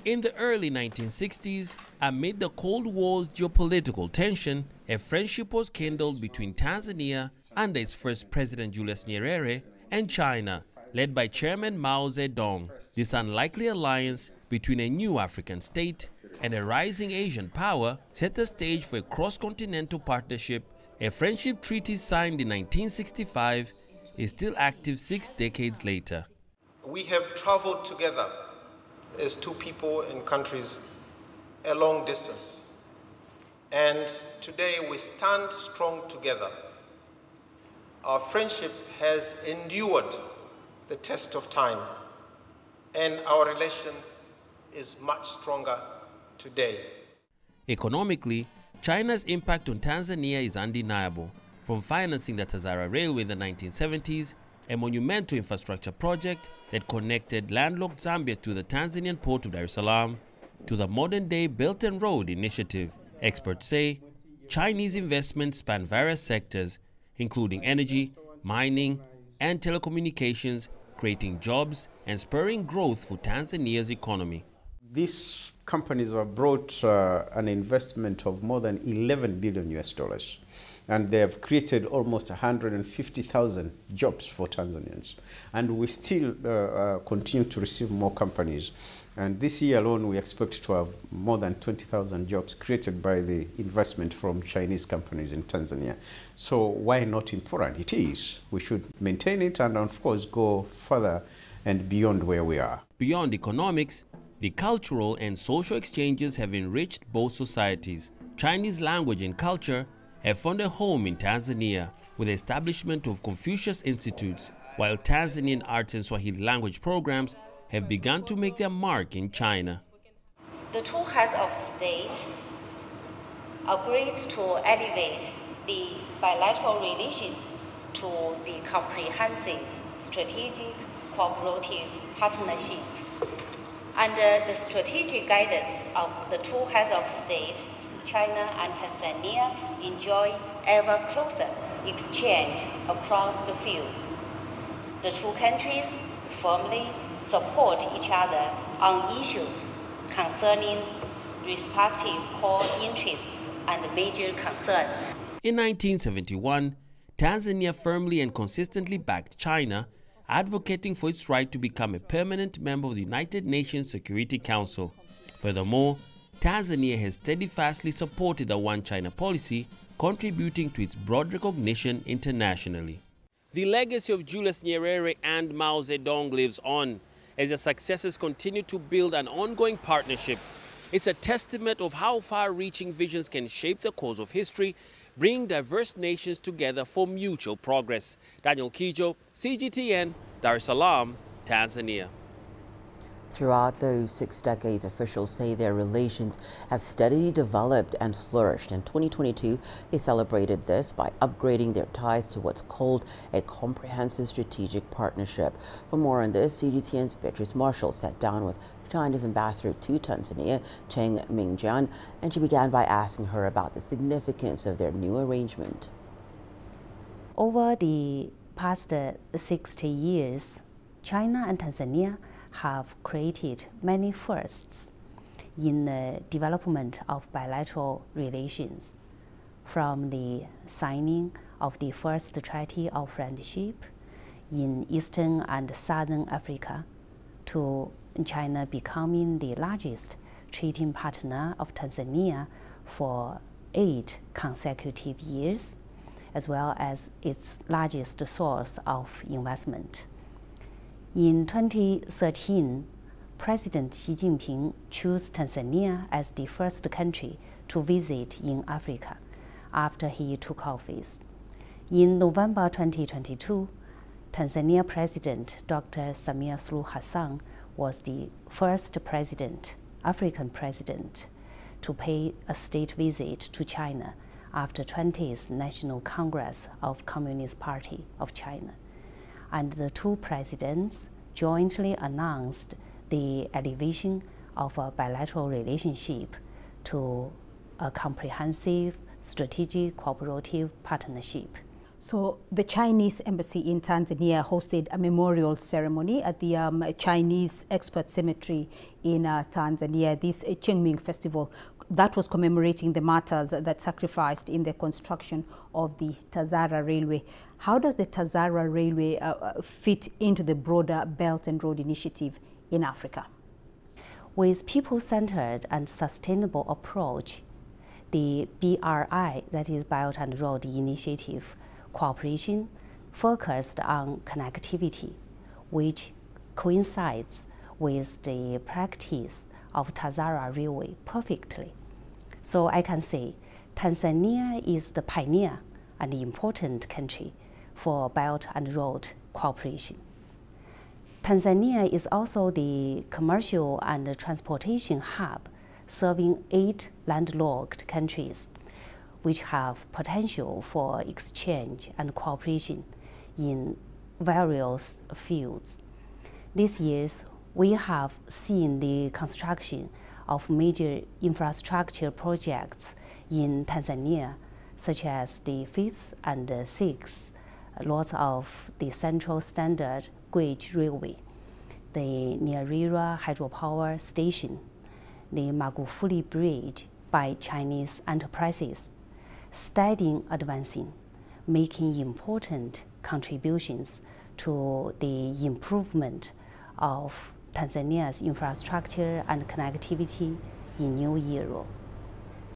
In the early 1960s, amid the Cold War's geopolitical tension, a friendship was kindled between Tanzania under its first president Julius Nyerere and China, led by Chairman Mao Zedong. This unlikely alliance between a new African state and a rising Asian power set the stage for a cross-continental partnership. A friendship treaty signed in 1965 is still active 6 decades later. We have traveled together as two people in countries a long distance, and today we stand strong together. Our friendship has endured the test of time, and our relation is much stronger today. Economically, China's impact on Tanzania is undeniable. From financing the Tazara Railway in the 1970s, a monumental infrastructure project that connected landlocked Zambia to the Tanzanian port of Dar es Salaam, to the modern-day Belt and Road Initiative, experts say Chinese investments span various sectors, including energy, mining, and telecommunications, creating jobs and spurring growth for Tanzania's economy. These companies have brought an investment of more than 11 billion US dollars. And they have created almost 150,000 jobs for Tanzanians. And we still continue to receive more companies. And this year alone, we expect to have more than 20,000 jobs created by the investment from Chinese companies in Tanzania. So why not important? It is. We should maintain it and, of course, go further and beyond where we are. Beyond economics, the cultural and social exchanges have enriched both societies. Chinese language and culture have found a home in Tanzania with the establishment of Confucius Institutes, while Tanzanian arts and Swahili language programs have begun to make their mark in China. The two heads of state agreed to elevate the bilateral relation to the comprehensive strategic cooperative partnership. Under the strategic guidance of the two heads of state, China and Tanzania enjoy ever closer exchanges across the fields. The two countries firmly support each other on issues concerning respective core interests and major concerns. In 1971, Tanzania firmly and consistently backed China, advocating for its right to become a permanent member of the United Nations Security Council. Furthermore, Tanzania has steadfastly supported the One China policy, contributing to its broad recognition internationally. The legacy of Julius Nyerere and Mao Zedong lives on as their successors continue to build an ongoing partnership. It's a testament of how far-reaching visions can shape the course of history, bringing diverse nations together for mutual progress. Daniel Kijo, CGTN, Dar es Salaam, Tanzania. Throughout those 6 decades, officials say their relations have steadily developed and flourished. In 2022, they celebrated this by upgrading their ties to what's called a comprehensive strategic partnership. For more on this, CGTN's Beatrice Marshall sat down with China's ambassador to Tanzania, Cheng Mingjian, and she began by asking her about the significance of their new arrangement. Over the past 60 years, China and Tanzania have created many firsts in the development of bilateral relations, from the signing of the first Treaty of Friendship in Eastern and Southern Africa to China becoming the largest trading partner of Tanzania for 8 consecutive years, as well as its largest source of investment. In 2013, President Xi Jinping chose Tanzania as the first country to visit in Africa after he took office. In November 2022, Tanzania President Dr. Samia Suluhu Hassan was the first African president, to pay a state visit to China after 20th National Congress of Communist Party of China. And the two presidents jointly announced the elevation of a bilateral relationship to a comprehensive strategic cooperative partnership. So the Chinese embassy in Tanzania hosted a memorial ceremony at the Chinese Expert Cemetery in Tanzania, this Qingming festival that was commemorating the martyrs that sacrificed in the construction of the Tazara Railway. How does the Tazara Railway fit into the broader Belt and Road Initiative in Africa? With people-centered and sustainable approach, the BRI, that is Belt and Road Initiative, cooperation focused on connectivity, which coincides with the practice of Tazara Railway perfectly. So I can say Tanzania is the pioneer and important country for Belt and Road cooperation. Tanzania is also the commercial and transportation hub, serving 8 landlocked countries, which have potential for exchange and cooperation in various fields. These years, we have seen the construction of major infrastructure projects in Tanzania, such as the 5th and 6th lots of the Central Standard Gauge Railway, the Nyerere Hydropower Station, the Magufuli Bridge by Chinese enterprises, steadily advancing, making important contributions to the improvement of Tanzania's infrastructure and connectivity in new era.